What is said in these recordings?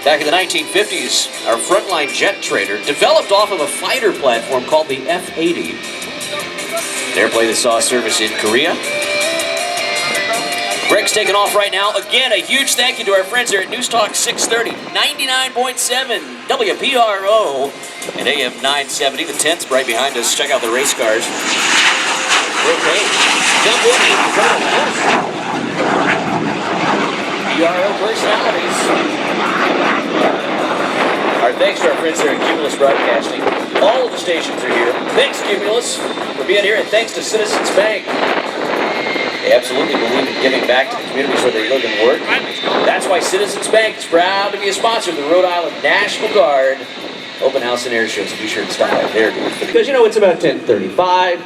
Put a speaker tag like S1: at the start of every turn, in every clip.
S1: Back in the 1950s, our frontline jet trainer developed off of a fighter platform called the F-80. An airplane that saw service in Korea. Greg's taking off right now. Again, a huge thank you to our friends here at News Talk 630, 99.7 WPRO and AM 970. The 10's right behind us. Check out the race cars. Okay, jump in and come PRO personalities. Our thanks to our friends there at Cumulus Broadcasting. All of the stations are here. Thanks, Cumulus, for being here, and thanks to Citizens Bank. They absolutely believe in giving back to the communities where they live and work. That's why Citizens Bank is proud to be a sponsor of the Rhode Island National Guard Open House and Air Show. So be sure to stop by there. Because, you know, it's about 10:35.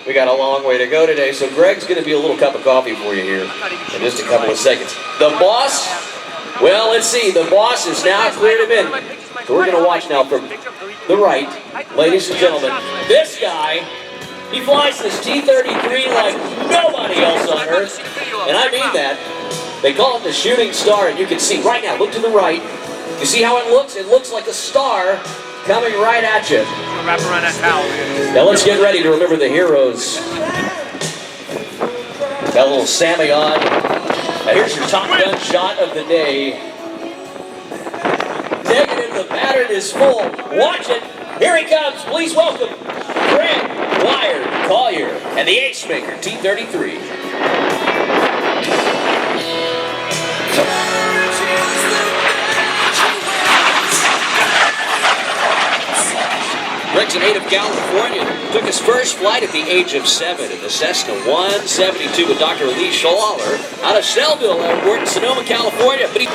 S1: We got a long way to go today, so Greg's going to be a little cup of coffee for you here in just a couple of seconds. The boss, well, let's see. The boss is now cleared him in. So we're going to watch now from the right, ladies and gentlemen. This guy, he flies this T-33 like nobody else on Earth. And I mean that. They call it the shooting star, and you can see right now, look to the right. You see how it looks? It looks like a star coming right at you. Now let's get ready to remember the heroes. Got a little Sammy on. Now here's your Top Gun shot of the day. Negative, the pattern is full. Watch it. Here he comes. Please welcome Greg Collier and the Acemaker T-33. Greg's a native California. Took his first flight at the age of 7 in the Cessna 172 with Dr. Lee Schaller out of Sellville Airport in Sonoma, California. But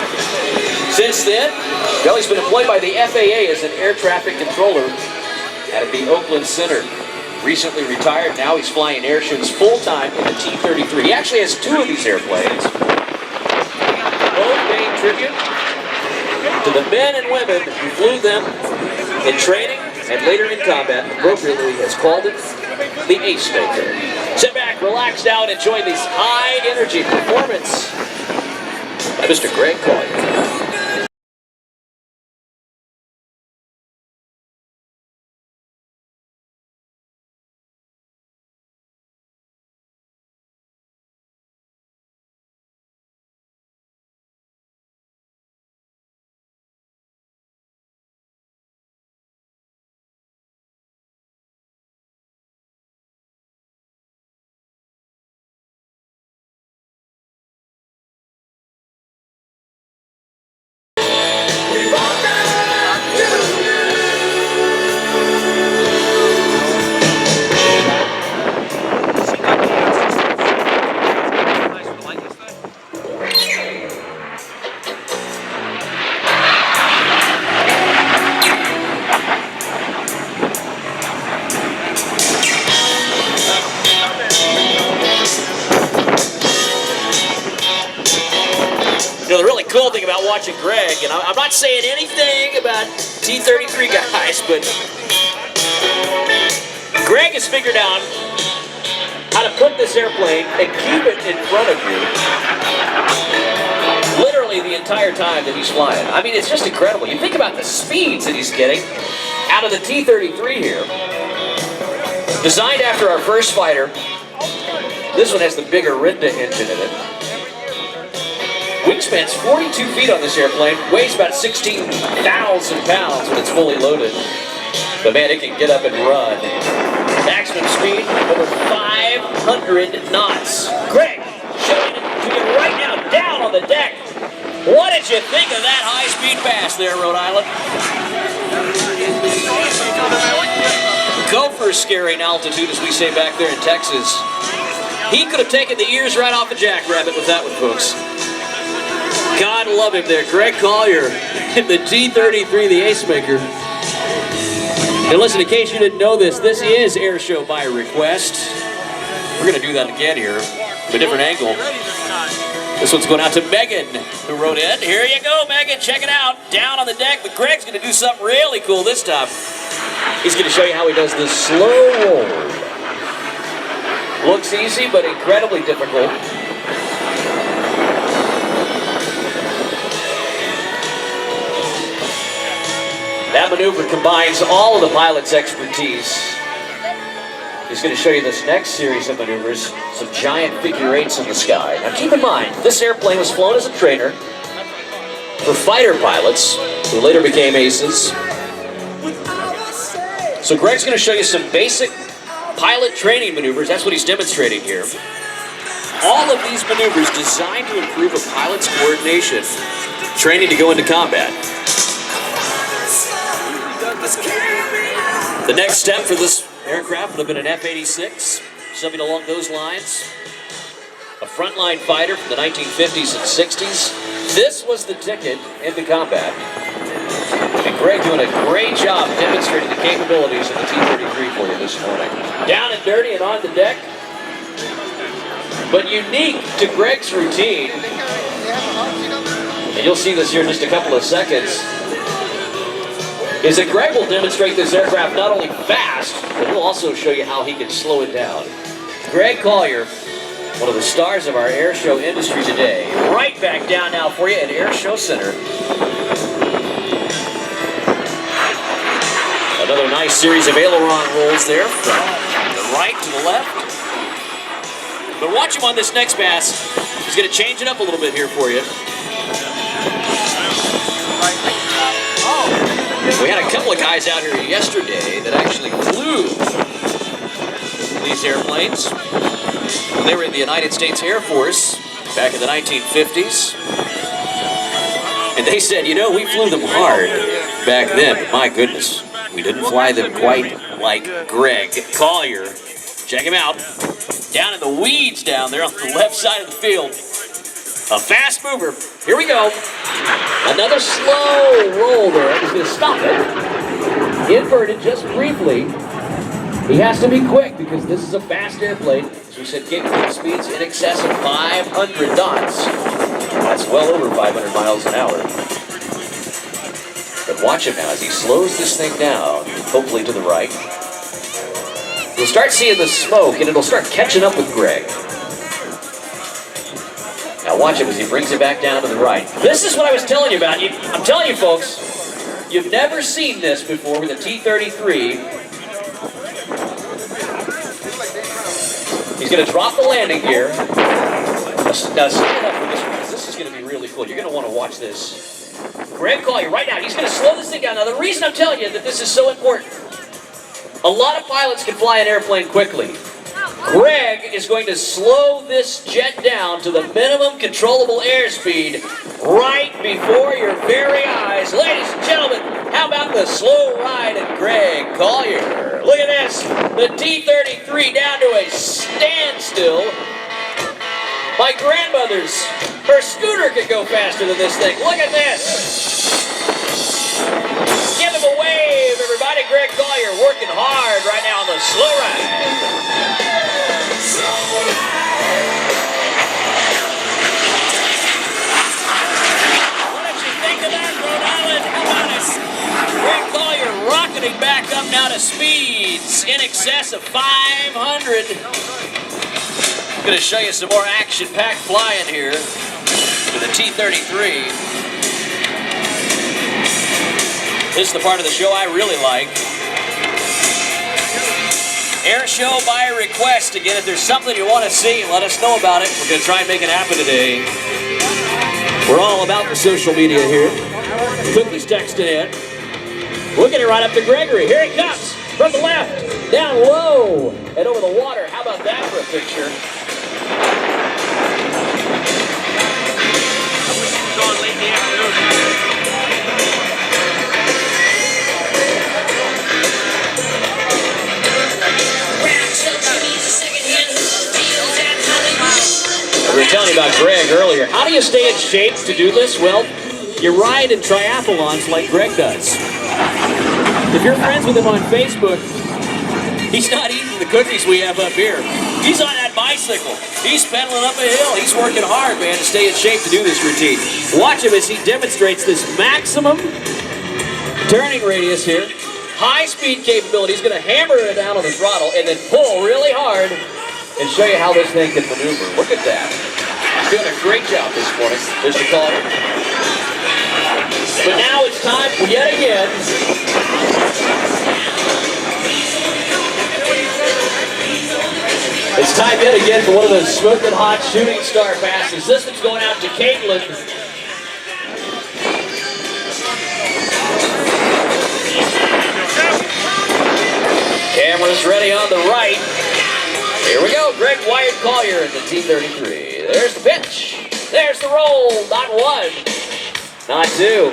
S1: since then, well, he's been employed by the FAA as an air traffic controller at the Oakland Center. Recently retired, now he's flying air shows full-time in the T-33. He actually has 2 of these airplanes. Both paying tribute to the men and women who flew them in training and later in combat. Appropriately has called it the Acemaker. Sit back, relax now, and enjoy this high-energy performance by Mr. Greg Collier. You know, the really cool thing about watching Greg, and I'm not saying anything about T-33 guys, but Greg has figured out how to put this airplane and keep it in front of you literally the entire time that he's flying. I mean, it's just incredible. You think about the speeds that he's getting out of the T-33 here. Designed after our first fighter, this one has the bigger Rhode engine in it. Wingspan's 42 feet on this airplane, weighs about 16,000 pounds when it's fully loaded. But man, it can get up and run. Maximum speed over 500 knots. Greg, showing it to you right now, down on the deck. What did you think of that high-speed pass there, Rhode Island? Gopher's scaring altitude, as we say back there in Texas. He could have taken the ears right off a jackrabbit with that one, folks. God love him there. Greg Collier in the T-33, the Acemaker. And listen, in case you didn't know this, this is Airshow by request. We're going to do that again here from a different angle. This one's going out to Megan, who wrote in. Here you go, Megan. Check it out. Down on the deck, but Greg's going to do something really cool this time. He's going to show you how he does this slow roll. Looks easy, but incredibly difficult. That maneuver combines all of the pilot's expertise. He's going to show you this next series of maneuvers, some giant figure eights in the sky. Now keep in mind, this airplane was flown as a trainer for fighter pilots who later became aces. So Greg's going to show you some basic pilot training maneuvers. That's what he's demonstrating here. All of these maneuvers designed to improve a pilot's coordination, training to go into combat. The next step for this aircraft would have been an F-86, something along those lines. A frontline fighter from the 1950s and 60s. This was the ticket into combat. And Greg doing a great job demonstrating the capabilities of the T-33 for you this morning. Down and dirty and on the deck. But unique to Greg's routine, and you'll see this here in just a couple of seconds, is that Greg will demonstrate this aircraft not only fast, but he'll also show you how he can slow it down. Greg Collier, one of the stars of our air show industry today, right back down now for you at Airshow Center. Another nice series of aileron rolls there from the right to the left. But watch him on this next pass. He's going to change it up a little bit here for you. We had a couple of guys out here yesterday that actually flew these airplanes when they were in the United States Air Force back in the 1950s. And they said, you know, we flew them hard back then, but my goodness, we didn't fly them quite like Greg Collier. Check him out. Down in the weeds down there on the left side of the field. A fast mover. Here we go. Another slow roll there. He's going to stop it. Inverted just briefly. He has to be quick because this is a fast airplane. As we said, capable speeds in excess of 500 knots. That's well over 500 miles an hour. But watch him now as he slows this thing down, hopefully to the right. You'll start seeing the smoke and it'll start catching up with Greg. Now watch him as he brings it back down to the right. This is what I was telling you about. I'm telling you folks, you've never seen this before with a T-33. He's going to drop the landing gear. Now stand up for this one because this is going to be really cool. You're going to want to watch this. Greg Collier, right now, he's going to slow this thing down. Now the reason I'm telling you that this is so important, a lot of pilots can fly an airplane quickly. Greg is going to slow this jet down to the minimum controllable airspeed right before your very eyes. Ladies and gentlemen, how about the slow ride of Greg Collier? Look at this, the T-33 down to a standstill. My grandmother's, her scooter could go faster than this thing. Look at this. Give him a wave, everybody. Greg Collier working hard right now on the slow ride. What did you think of that, Rhode Island? How about us? Greg Collier rocketing back up now to speeds in excess of 500. I'm going to show you some more action-packed flying here with the T-33. This is the part of the show I really like. Airshow by request. Again, if there's something you want to see, let us know about it. We're going to try and make it happen today. We're all about the social media here. Cookie's texting in. We're getting right up to Gregory. Here he comes from the left, down low, and over the water. How about that for a picture? Going late in the afternoon. We were telling you about Greg earlier. How do you stay in shape to do this? Well, you ride in triathlons like Greg does. If you're friends with him on Facebook, he's not eating the cookies we have up here. He's on that bicycle. He's pedaling up a hill. He's working hard, man, to stay in shape to do this routine. Watch him as he demonstrates this maximum turning radius here. High speed capability. He's going to hammer it down on the throttle and then pull really hard and show you how this thing can maneuver. Look at that. He's doing a great job this morning, Mr. Calder. But now it's time for yet again. It's time yet again for one of those smoking hot shooting star passes. This one's going out to Caitlin. Cameras ready on the right. Here we go. Greg Wyatt Collier at the T-33. There's the pitch. There's the roll. Not one. Not two.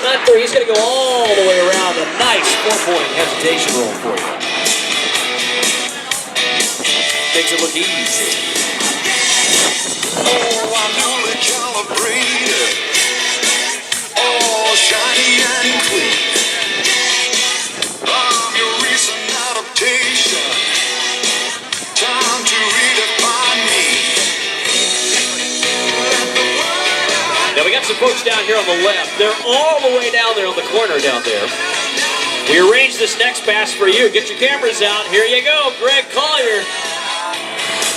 S1: Not three. He's going to go all the way around. A nice 4-point hesitation roll for you. Makes it look easy.
S2: Oh, I'm newly calibrated. Oh, shiny and clean. I'm your recent adaptation. Time to redefine me.
S1: Now we got some folks down here on the left. They're all the way down there on the corner down there. We arranged this next pass for you. Get your cameras out. Here you go. Greg Collier.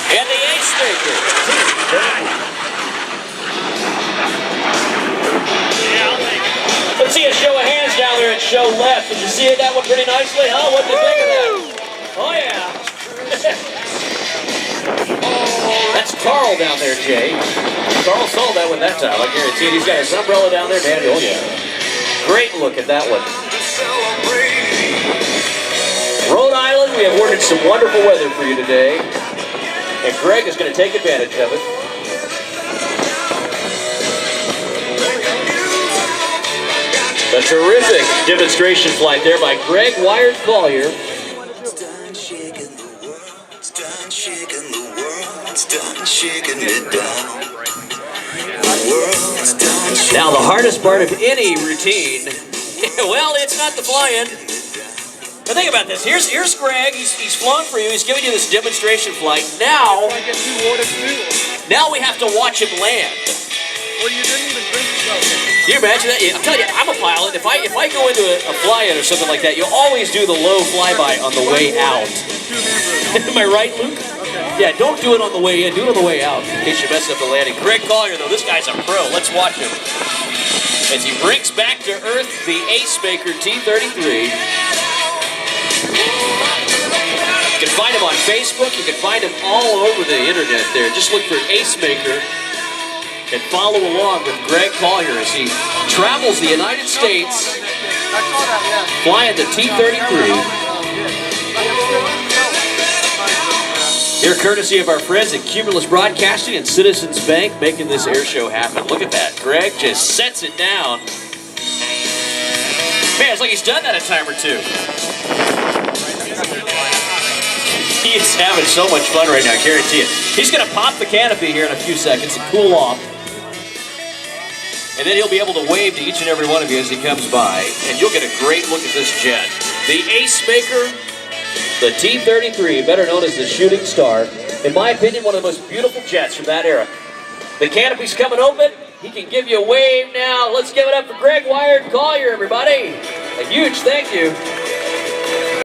S1: And the Acemaker. Let's see a show of hands down there at show left. Did you see that one pretty nicely? Huh? What did you think of that? Oh, yeah. That's Carl down there, Jay. Carl saw that one that time. I guarantee it. He's got his umbrella down there, man. Oh, yeah. Great look at that one. Rhode Island, we have ordered some wonderful weather for you today. And Greg is going to take advantage of it. A terrific demonstration flight there by Greg Wyatt Collier.
S2: It's done shaking the world. It's done shaking the world. It's done shaking it down. The world's done shaking.
S1: Now the hardest part of any routine, well, it's not the flying. Now think about this. Here's Greg. He's flown for you. He's giving you this demonstration flight. Now we have to watch him land.
S3: Well, you didn't even drink yourself.
S1: Can you imagine that? I'm telling you, I'm a pilot. If I go into a fly-in or something like that, you always do the low flyby on the way out. Am I right, Luke? Okay. Yeah, don't do it on the way in. Do it on the way out in case you mess up the landing. Greg Collier, though, this guy's a pro. Let's watch him as he brings back to earth the Acemaker T-33. You can find him on Facebook. You can find him all over the internet there. Just look for Acemaker and follow along with Greg Collier as he travels the United States flying the T-33. Here, courtesy of our friends at Cumulus Broadcasting and Citizens Bank, making this air show happen. Look at that. Greg just sets it down. Man, it's like he's done that a time or two. He is having so much fun right now, I guarantee it. He's going to pop the canopy here in a few seconds and cool off. And then he'll be able to wave to each and every one of you as he comes by. And you'll get a great look at this jet. The Acemaker, the T-33, better known as the Shooting Star. In my opinion, one of the most beautiful jets from that era. The canopy's coming open. He can give you a wave now. Let's give it up for Greg Wyatt Collier, everybody. A huge thank you.